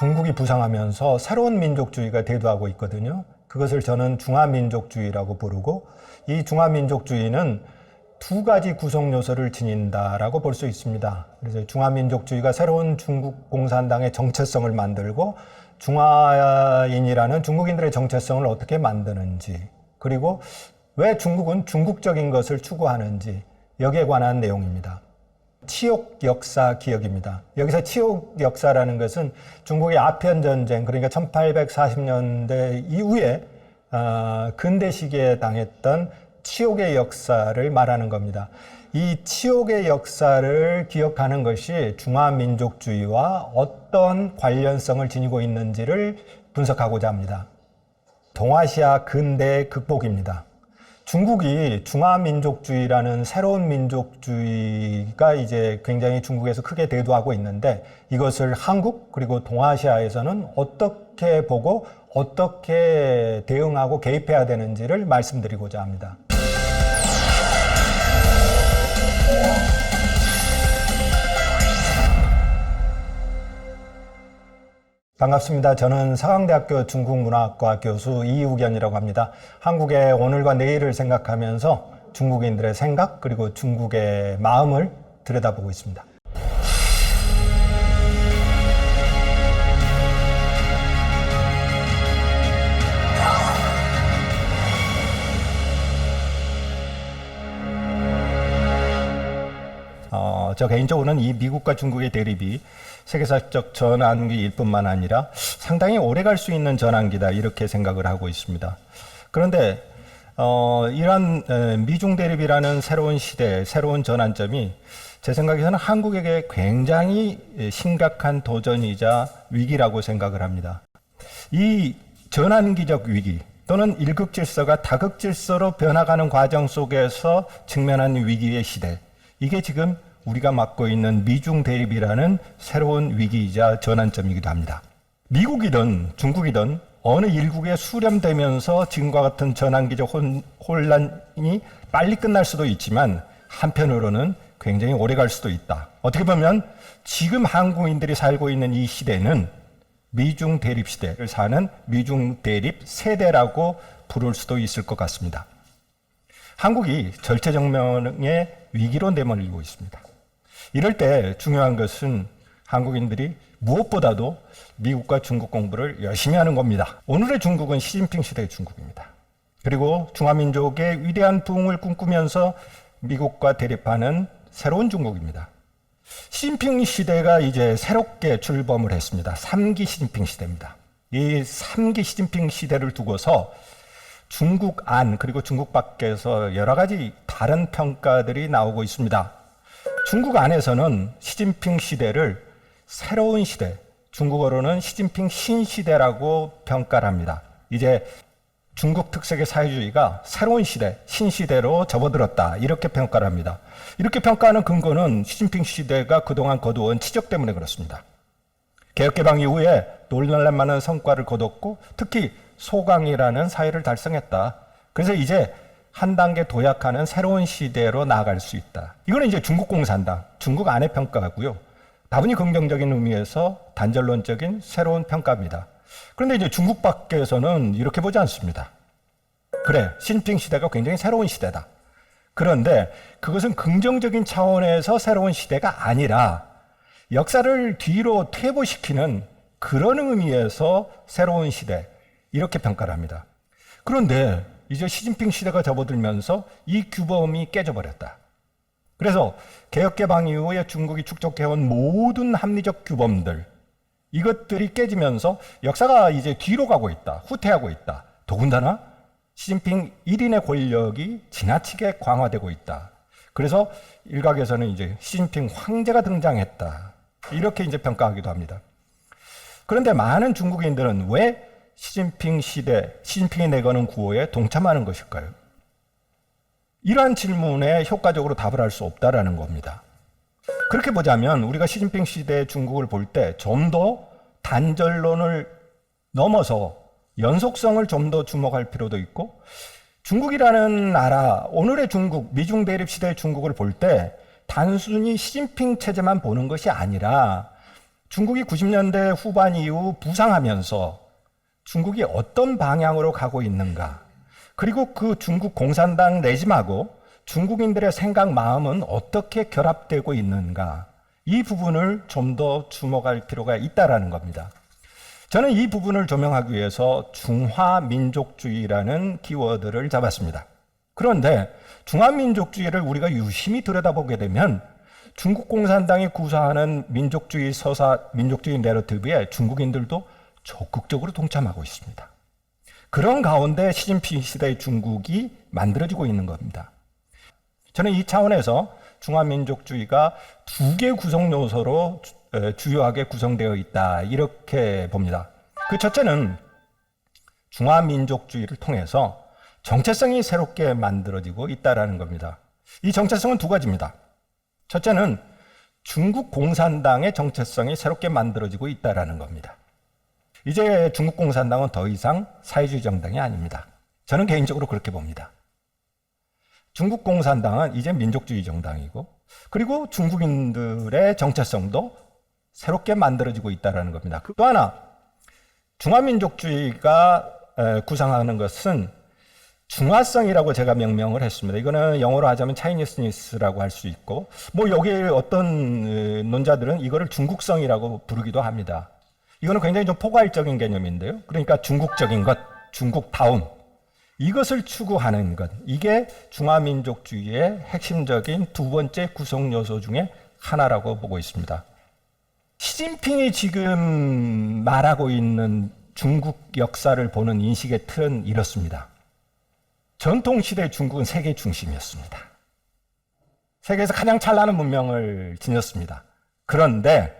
중국이 부상하면서 새로운 민족주의가 대두하고 있거든요. 그것을 저는 중화민족주의라고 부르고, 이 중화민족주의는 두 가지 구성 요소를 지닌다라고 볼 수 있습니다. 그래서 중화민족주의가 새로운 중국 공산당의 정체성을 만들고, 중화인이라는 중국인들의 정체성을 어떻게 만드는지, 그리고 왜 중국은 중국적인 것을 추구하는지, 여기에 관한 내용입니다. 치욕 역사 기억입니다. 여기서 치욕 역사라는 것은 중국의 아편 전쟁, 그러니까 1840년대 이후에 근대 시기에 당했던 치욕의 역사를 말하는 겁니다. 이 치욕의 역사를 기억하는 것이 중화민족주의와 어떤 관련성을 지니고 있는지를 분석하고자 합니다. 동아시아 근대 극복입니다. 중국이 중화민족주의라는 새로운 민족주의가 이제 굉장히 중국에서 크게 대두하고 있는데, 이것을 한국 그리고 동아시아에서는 어떻게 보고 어떻게 대응하고 개입해야 되는지를 말씀드리고자 합니다. 반갑습니다. 저는 서강대학교 중국문화학과 교수 이우견이라고 합니다. 한국의 오늘과 내일을 생각하면서 중국인들의 생각 그리고 중국의 마음을 들여다보고 있습니다. 저 개인적으로는 이 미국과 중국의 대립이 세계사적 전환기일 뿐만 아니라 상당히 오래 갈 수 있는 전환기다, 이렇게 생각을 하고 있습니다. 그런데 이러한 미중 대립이라는 새로운 시대, 새로운 전환점이 제 생각에서는 한국에게 굉장히 심각한 도전이자 위기라고 생각을 합니다. 이 전환기적 위기 또는 일극질서가 다극질서로 변화가는 과정 속에서 직면한 위기의 시대, 이게 지금 우리가 맡고 있는 미중 대립이라는 새로운 위기이자 전환점이기도 합니다. 미국이든 중국이든 어느 일국에 수렴되면서 지금과 같은 전환기적 혼란이 빨리 끝날 수도 있지만, 한편으로는 굉장히 오래 갈 수도 있다. 어떻게 보면 지금 한국인들이 살고 있는 이 시대는 미중 대립 시대를 사는 미중 대립 세대라고 부를 수도 있을 것 같습니다. 한국이 절체정명의 위기로 내몰리고 있습니다. 이럴 때 중요한 것은 한국인들이 무엇보다도 미국과 중국 공부를 열심히 하는 겁니다. 오늘의 중국은 시진핑 시대의 중국입니다. 그리고 중화민족의 위대한 부흥을 꿈꾸면서 미국과 대립하는 새로운 중국입니다. 시진핑 시대가 이제 새롭게 출범을 했습니다. 3기 시진핑 시대입니다. 이 3기 시진핑 시대를 두고서 중국 안 그리고 중국 밖에서 여러 가지 다른 평가들이 나오고 있습니다. 중국 안에서는 시진핑 시대를 새로운 시대, 중국어로는 시진핑 신시대라고 평가를 합니다. 이제 중국 특색의 사회주의가 새로운 시대, 신시대로 접어들었다, 이렇게 평가를 합니다. 이렇게 평가하는 근거는 시진핑 시대가 그동안 거두온 치적 때문에 그렇습니다. 개혁개방 이후에 놀랄 만한 성과를 거뒀고, 특히 소강이라는 사회를 달성했다. 그래서 이제 한 단계 도약하는 새로운 시대로 나아갈 수 있다. 이거는 이제 중국 공산당, 중국 안의 평가고요. 다분히 긍정적인 의미에서 단전론적인 새로운 평가입니다. 그런데 이제 중국 밖에서는 이렇게 보지 않습니다. 그래, 시진핑 시대가 굉장히 새로운 시대다. 그런데 그것은 긍정적인 차원에서 새로운 시대가 아니라 역사를 뒤로 퇴보시키는 그런 의미에서 새로운 시대, 이렇게 평가를 합니다. 그런데 이제 시진핑 시대가 접어들면서 이 규범이 깨져버렸다. 그래서 개혁개방 이후에 중국이 축적해온 모든 합리적 규범들, 이것들이 깨지면서 역사가 이제 뒤로 가고 있다, 후퇴하고 있다. 더군다나 시진핑 1인의 권력이 지나치게 강화되고 있다. 그래서 일각에서는 이제 시진핑 황제가 등장했다, 이렇게 이제 평가하기도 합니다. 그런데 많은 중국인들은 왜 시진핑 시대, 시진핑이 내거는 구호에 동참하는 것일까요? 이러한 질문에 효과적으로 답을 할 수 없다라는 겁니다. 그렇게 보자면 우리가 시진핑 시대의 중국을 볼 때 좀 더 단전론을 넘어서 연속성을 좀 더 주목할 필요도 있고, 중국이라는 나라, 오늘의 중국, 미중 대립 시대의 중국을 볼 때 단순히 시진핑 체제만 보는 것이 아니라 중국이 90년대 후반 이후 부상하면서 중국이 어떤 방향으로 가고 있는가, 그리고 그 중국 공산당 레짐하고 중국인들의 생각, 마음은 어떻게 결합되고 있는가, 이 부분을 좀 더 주목할 필요가 있다는 겁니다. 저는 이 부분을 조명하기 위해서 중화민족주의라는 키워드를 잡았습니다. 그런데 중화민족주의를 우리가 유심히 들여다보게 되면 중국 공산당이 구사하는 민족주의 서사, 민족주의 내러티브에 중국인들도 적극적으로 동참하고 있습니다. 그런 가운데 시진핑 시대의 중국이 만들어지고 있는 겁니다. 저는 이 차원에서 중화민족주의가 두 개 구성 요소로 주요하게 구성되어 있다, 이렇게 봅니다. 그 첫째는 중화민족주의를 통해서 정체성이 새롭게 만들어지고 있다는 겁니다. 이 정체성은 두 가지입니다. 첫째는 중국 공산당의 정체성이 새롭게 만들어지고 있다는 겁니다. 이제 중국 공산당은 더 이상 사회주의 정당이 아닙니다. 저는 개인적으로 그렇게 봅니다. 중국 공산당은 이제 민족주의 정당이고, 그리고 중국인들의 정체성도 새롭게 만들어지고 있다는 겁니다. 또 하나, 중화민족주의가 구상하는 것은 중화성이라고 제가 명명을 했습니다. 이거는 영어로 하자면 차이니스니스라고 할 수 있고, 뭐 여기에 어떤 논자들은 이거를 중국성이라고 부르기도 합니다. 이거는 굉장히 좀 포괄적인 개념인데요. 그러니까 중국적인 것, 중국다움, 이것을 추구하는 것, 이게 중화민족주의의 핵심적인 두 번째 구성 요소 중에 하나라고 보고 있습니다. 시진핑이 지금 말하고 있는 중국 역사를 보는 인식의 틀은 이렇습니다. 전통시대 중국은 세계 중심이었습니다. 세계에서 가장 찬란한 문명을 지녔습니다. 그런데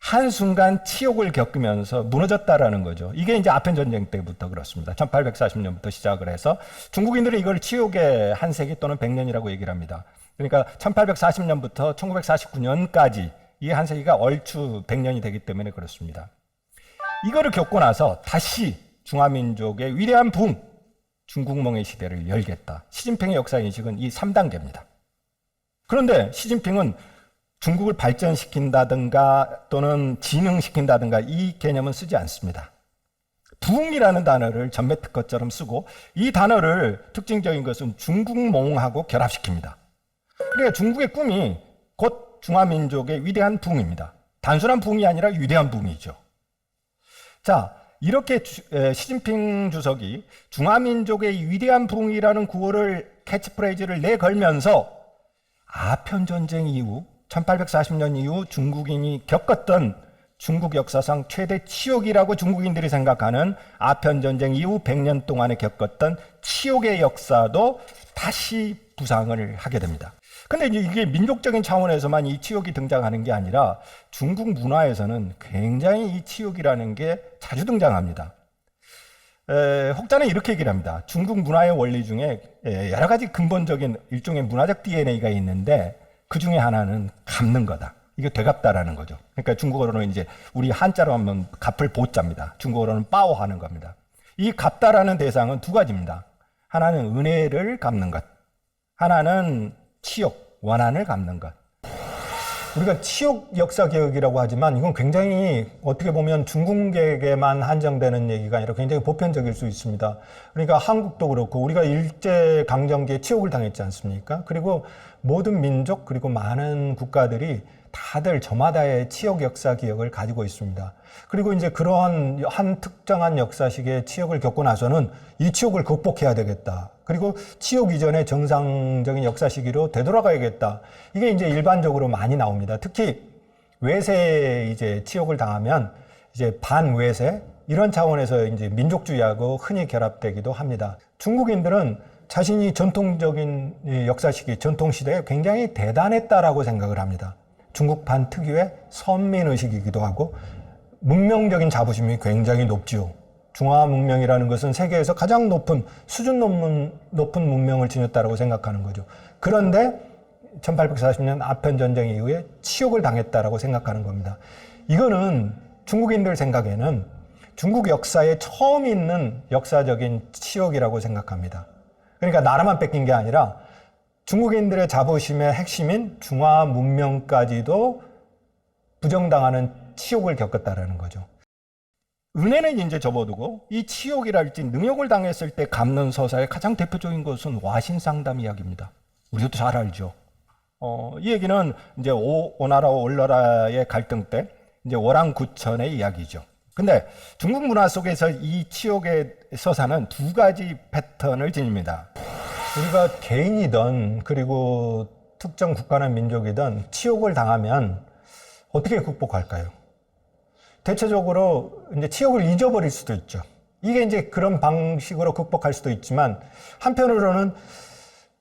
한순간 치욕을 겪으면서 무너졌다라는 거죠. 이게 이제 아편전쟁 때부터 그렇습니다. 1840년부터 시작을 해서 중국인들은 이걸 치욕의 한 세기 또는 100년이라고 얘기를 합니다. 그러니까 1840년부터 1949년까지 이 한 세기가 얼추 100년이 되기 때문에 그렇습니다. 이거를 겪고 나서 다시 중화민족의 위대한 붕, 중국몽의 시대를 열겠다. 시진핑의 역사인식은 이 3단계입니다. 그런데 시진핑은 중국을 발전시킨다든가 또는 진흥시킨다든가 이 개념은 쓰지 않습니다. 부흥이라는 단어를 전매 특허처럼 쓰고, 이 단어를 특징적인 것은 중국몽하고 결합시킵니다. 그러니까 중국의 꿈이 곧 중화민족의 위대한 부흥입니다. 단순한 부흥이 아니라 위대한 부흥이죠. 자, 이렇게 시진핑 주석이 중화민족의 위대한 부흥이라는 구호를, 캐치프레이즈를 내걸면서 아편전쟁 이후 1840년 이후 중국인이 겪었던 중국 역사상 최대 치욕이라고 중국인들이 생각하는 아편전쟁 이후 100년 동안에 겪었던 치욕의 역사도 다시 부상을 하게 됩니다. 근데 이제 이게 민족적인 차원에서만 이 치욕이 등장하는 게 아니라 중국 문화에서는 굉장히 이 치욕이라는 게 자주 등장합니다. 혹자는 이렇게 얘기를 합니다. 중국 문화의 원리 중에 여러 가지 근본적인 일종의 문화적 DNA가 있는데 그 중에 하나는 갚는 거다. 이게 되갚다라는 거죠. 그러니까 중국어로는 이제 우리 한자로 하면 갚을 보자입니다. 중국어로는 빠오하는 겁니다. 이 갚다라는 대상은 두 가지입니다. 하나는 은혜를 갚는 것, 하나는 치욕, 원한을 갚는 것. 우리가 치욕 역사개혁이라고 하지만 이건 굉장히 어떻게 보면 중국에게만 한정되는 얘기가 아니라 굉장히 보편적일 수 있습니다. 그러니까 한국도 그렇고 우리가 일제강점기에 치욕을 당했지 않습니까? 그리고 모든 민족 그리고 많은 국가들이 다들 저마다의 치욕 역사 기억을 가지고 있습니다. 그리고 이제 그러한 한 특정한 역사 시기에 치욕을 겪고 나서는 이 치욕을 극복해야 되겠다. 그리고 치욕 이전의 정상적인 역사 시기로 되돌아가야겠다. 이게 이제 일반적으로 많이 나옵니다. 특히 외세에 이제 치욕을 당하면 이제 반외세 이런 차원에서 이제 민족주의하고 흔히 결합되기도 합니다. 중국인들은 자신이 전통적인 역사 시기, 전통 시대에 굉장히 대단했다라고 생각을 합니다. 중국판 특유의 선민의식이기도 하고 문명적인 자부심이 굉장히 높지요. 중화문명이라는 것은 세계에서 가장 높은 수준 높은 문명을 지녔다고 생각하는 거죠. 그런데 1840년 아편전쟁 이후에 치욕을 당했다라고 생각하는 겁니다. 이거는 중국인들 생각에는 중국 역사에 처음 있는 역사적인 치욕이라고 생각합니다. 그러니까 나라만 뺏긴 게 아니라 중국인들의 자부심의 핵심인 중화 문명까지도 부정당하는 치욕을 겪었다라는 거죠. 은혜는 이제 접어두고 이 치욕이랄지 능욕을 당했을 때 갚는 서사의 가장 대표적인 것은 와신상담 이야기입니다. 우리도 잘 알죠. 이 얘기는 이제 오나라 올나라의 갈등 때 이제 월왕구천의 이야기죠. 근데 중국 문화 속에서 이 치욕의 서사는 두 가지 패턴을 지닙니다. 우리가 개인이든 그리고 특정 국가나 민족이든 치욕을 당하면 어떻게 극복할까요? 대체적으로 이제 치욕을 잊어버릴 수도 있죠. 이게 이제 그런 방식으로 극복할 수도 있지만 한편으로는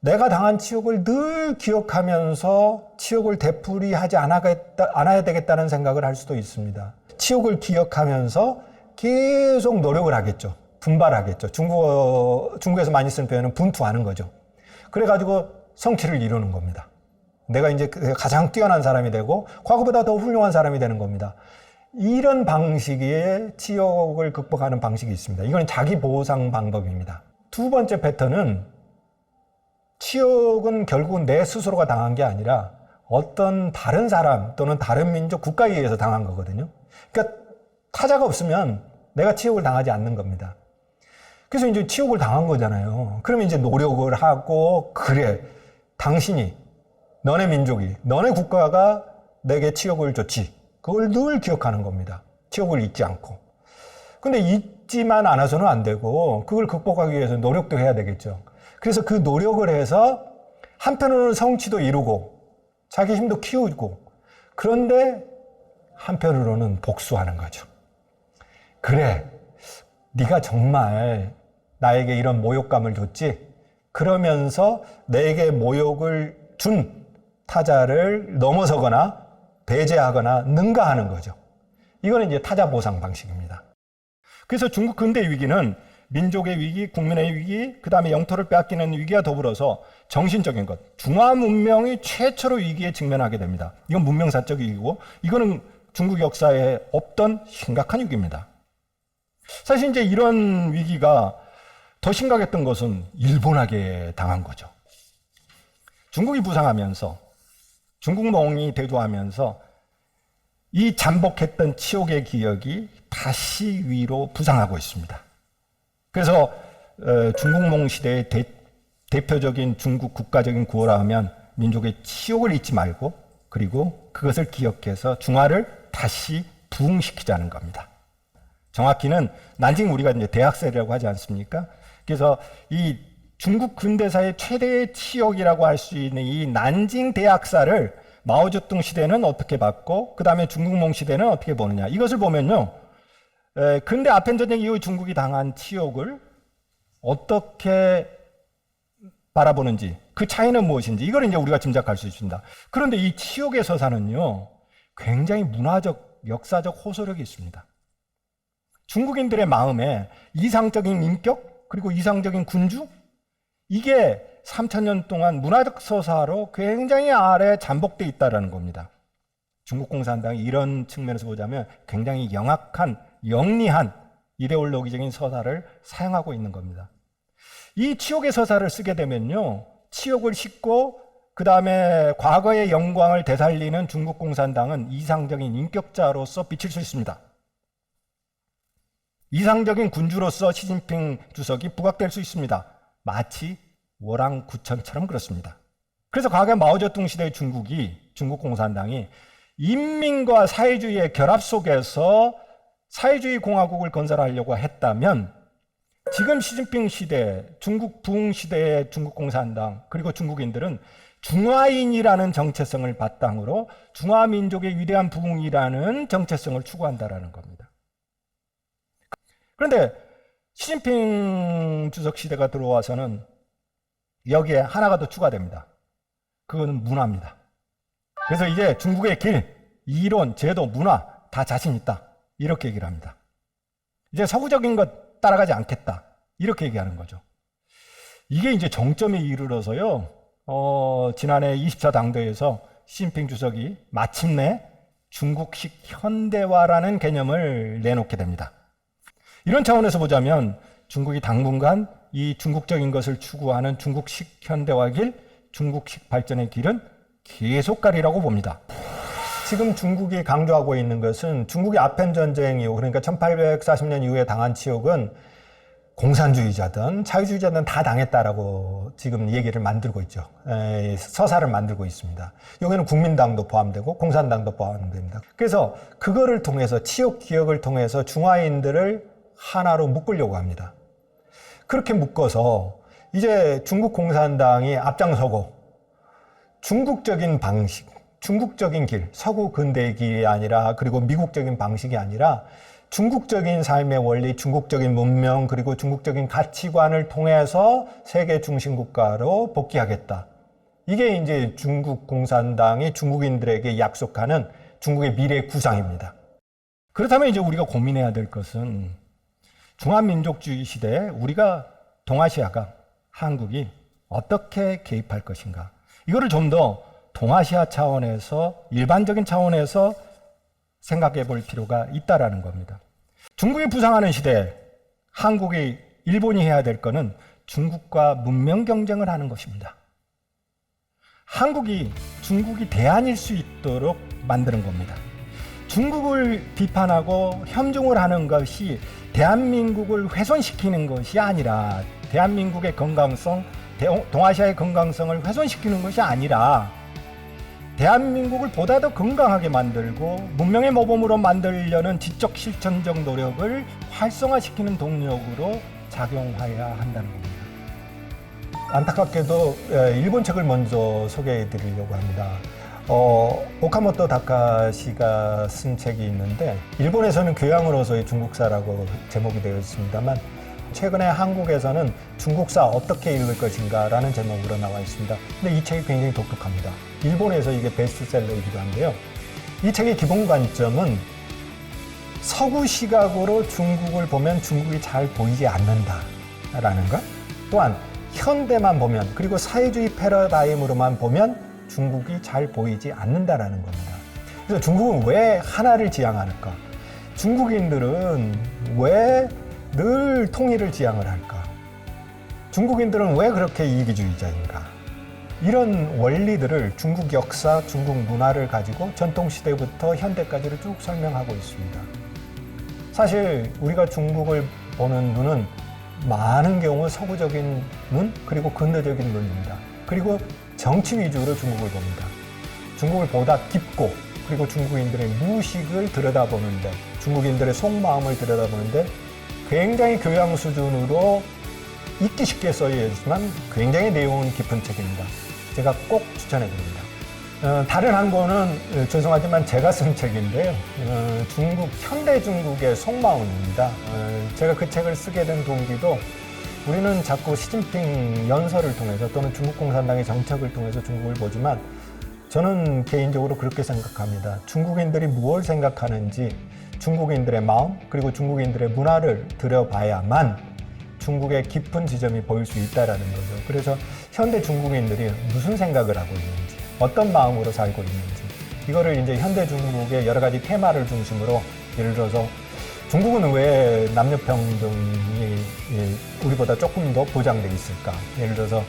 내가 당한 치욕을 늘 기억하면서 치욕을 되풀이하지 않아야 되겠다는 생각을 할 수도 있습니다. 치욕을 기억하면서 계속 노력을 하겠죠. 분발하겠죠. 중국에서 많이 쓰는 표현은 분투하는 거죠. 그래가지고 성취를 이루는 겁니다. 내가 이제 가장 뛰어난 사람이 되고 과거보다 더 훌륭한 사람이 되는 겁니다. 이런 방식의 치욕을 극복하는 방식이 있습니다. 이건 자기 보상 방법입니다. 두 번째 패턴은 치욕은 결국은 내 스스로가 당한 게 아니라 어떤 다른 사람 또는 다른 민족, 국가에 의해서 당한 거거든요. 그러니까 타자가 없으면 내가 치욕을 당하지 않는 겁니다. 그래서 이제 치욕을 당한 거잖아요. 그러면 이제 노력을 하고, 그래, 당신이, 너네 민족이, 너네 국가가 내게 치욕을 줬지. 그걸 늘 기억하는 겁니다. 치욕을 잊지 않고. 근데 잊지만 않아서는 안 되고, 그걸 극복하기 위해서 노력도 해야 되겠죠. 그래서 그 노력을 해서 한편으로는 성취도 이루고, 자기 힘도 키우고, 그런데 한편으로는 복수하는 거죠. 그래, 네가 정말 나에게 이런 모욕감을 줬지? 그러면서 내게 모욕을 준 타자를 넘어서거나 배제하거나 능가하는 거죠. 이거는 이제 타자 보상 방식입니다. 그래서 중국 근대 위기는 민족의 위기, 국민의 위기, 그 다음에 영토를 빼앗기는 위기와 더불어서 정신적인 것, 중화 문명이 최초로 위기에 직면하게 됩니다. 이건 문명사적 위기고, 이거는 중국 역사에 없던 심각한 위기입니다. 사실 이제 이런 위기가 더 심각했던 것은 일본에게 당한 거죠. 중국이 부상하면서, 중국몽이 대두하면서 이 잠복했던 치욕의 기억이 다시 위로 부상하고 있습니다. 그래서 중국몽 시대의 대표적인 중국 국가적인 구호라 하면 민족의 치욕을 잊지 말고, 그리고 그것을 기억해서 중화를 다시 부흥시키자는 겁니다. 정확히는 난징, 우리가 이제 대학살이라고 하지 않습니까? 그래서 이 중국 근대사의 최대의 치욕이라고 할 수 있는 이 난징 대학살을 마오쩌둥 시대는 어떻게 봤고, 그 다음에 중국몽 시대는 어떻게 보느냐. 이것을 보면요, 근대 아편전쟁 이후 중국이 당한 치욕을 어떻게 바라보는지, 그 차이는 무엇인지, 이걸 이제 우리가 짐작할 수 있습니다. 그런데 이 치욕의 서사는요, 굉장히 문화적, 역사적 호소력이 있습니다. 중국인들의 마음에 이상적인 인격, 그리고 이상적인 군주, 이게 3000년 동안 문화적 서사로 굉장히 아래 잠복되어 있다는 겁니다. 중국 공산당이 이런 측면에서 보자면 굉장히 영악한, 영리한 이데올로기적인 서사를 사용하고 있는 겁니다. 이 치욕의 서사를 쓰게 되면요, 치욕을 싣고 그 다음에 과거의 영광을 되살리는 중국 공산당은 이상적인 인격자로서 비칠 수 있습니다. 이상적인 군주로서 시진핑 주석이 부각될 수 있습니다. 마치 월왕구천처럼 그렇습니다. 그래서 과거 마오쩌둥 시대의 중국 공산당이 인민과 사회주의의 결합 속에서 사회주의 공화국을 건설하려고 했다면, 지금 시진핑 시대, 중국 부흥 시대의 중국 공산당, 그리고 중국인들은 중화인이라는 정체성을 바탕으로 중화민족의 위대한 부흥이라는 정체성을 추구한다라는 겁니다. 그런데 시진핑 주석 시대가 들어와서는 여기에 하나가 더 추가됩니다. 그거는 문화입니다. 그래서 이제 중국의 길, 이론, 제도, 문화 다 자신 있다, 이렇게 얘기를 합니다. 이제 서구적인 것 따라가지 않겠다, 이렇게 얘기하는 거죠. 이게 이제 정점에 이르러서요, 지난해 24 당대에서 시진핑 주석이 마침내 중국식 현대화라는 개념을 내놓게 됩니다. 이런 차원에서 보자면 중국이 당분간 이 중국적인 것을 추구하는 중국식 현대화 길, 중국식 발전의 길은 계속 가리라고 봅니다. 지금 중국이 강조하고 있는 것은 중국의 아편 전쟁 이후 그러니까 1840년 이후에 당한 치욕은 공산주의자든 자유주의자든 다 당했다라고 지금 얘기를 만들고 있죠. 서사를 만들고 있습니다. 여기는 국민당도 포함되고 공산당도 포함됩니다. 그래서 그거를 통해서 치욕 기억을 통해서 중화인들을 하나로 묶으려고 합니다. 그렇게 묶어서 이제 중국 공산당이 앞장서고 중국적인 방식, 중국적인 길, 서구 근대의 길이 아니라 그리고 미국적인 방식이 아니라 중국적인 삶의 원리, 중국적인 문명, 그리고 중국적인 가치관을 통해서 세계 중심 국가로 복귀하겠다. 이게 이제 중국 공산당이 중국인들에게 약속하는 중국의 미래 구상입니다. 그렇다면 이제 우리가 고민해야 될 것은 중화민족주의 시대에 우리가 동아시아가 한국이 어떻게 개입할 것인가. 이거를 좀 더 동아시아 차원에서 일반적인 차원에서 생각해 볼 필요가 있다라는 겁니다. 중국이 부상하는 시대에 한국이 일본이 해야 될 것은 중국과 문명 경쟁을 하는 것입니다. 한국이 중국이 대안일 수 있도록 만드는 겁니다. 중국을 비판하고 협종을 하는 것이 대한민국을 훼손시키는 것이 아니라 대한민국의 건강성, 동아시아의 건강성을 훼손시키는 것이 아니라 대한민국을 보다 더 건강하게 만들고 문명의 모범으로 만들려는 지적 실천적 노력을 활성화시키는 동력으로 작용해야 한다는 겁니다. 안타깝게도 일본 책을 먼저 소개해 드리려고 합니다. 오카모토 다카시가 쓴 책이 있는데 일본에서는 교양으로서의 중국사라고 제목이 되어 있습니다만 최근에 한국에서는 중국사 어떻게 읽을 것인가 라는 제목으로 나와 있습니다. 근데 이 책이 굉장히 독특합니다. 일본에서 이게 베스트셀러이기도 한데요. 이 책의 기본 관점은 서구 시각으로 중국을 보면 중국이 잘 보이지 않는다라는 것, 또한 현대만 보면 그리고 사회주의 패러다임으로만 보면 중국이 잘 보이지 않는다라는 겁니다. 그래서 중국은 왜 하나를 지향할까? 중국인들은 왜 늘 통일을 지향을 할까? 중국인들은 왜 그렇게 이기주의자인가? 이런 원리들을 중국 역사, 중국 문화를 가지고 전통시대부터 현대까지를 쭉 설명하고 있습니다. 사실 우리가 중국을 보는 눈은 많은 경우 서구적인 눈, 그리고 근대적인 눈입니다. 그리고 정치 위주로 중국을 봅니다. 중국을 보다 깊고 그리고 중국인들의 무식을 들여다보는데 중국인들의 속마음을 들여다보는데 굉장히 교양 수준으로 읽기 쉽게 써여 있지만 굉장히 내용은 깊은 책입니다. 제가 꼭 추천해 드립니다. 다른 한 권은 죄송하지만 제가 쓴 책인데요. 현대 중국의 속마음입니다. 제가 그 책을 쓰게 된 동기도 우리는 자꾸 시진핑 연설을 통해서 또는 중국 공산당의 정책을 통해서 중국을 보지만 저는 개인적으로 그렇게 생각합니다. 중국인들이 무엇을 생각하는지 중국인들의 마음 그리고 중국인들의 문화를 들여봐야만 중국의 깊은 지점이 보일 수 있다는 거죠. 그래서 현대 중국인들이 무슨 생각을 하고 있는지 어떤 마음으로 살고 있는지 이거를 이제 현대 중국의 여러 가지 테마를 중심으로 예를 들어서 중국은 왜 남녀평등이 우리보다 조금 더 보장되어 있을까? 예를 들어서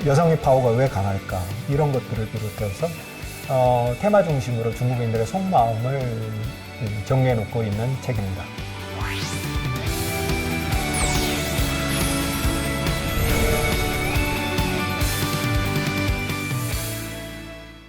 여성의 파워가 왜 강할까? 이런 것들을 비롯해서 테마 중심으로 중국인들의 속마음을 정리해 놓고 있는 책입니다.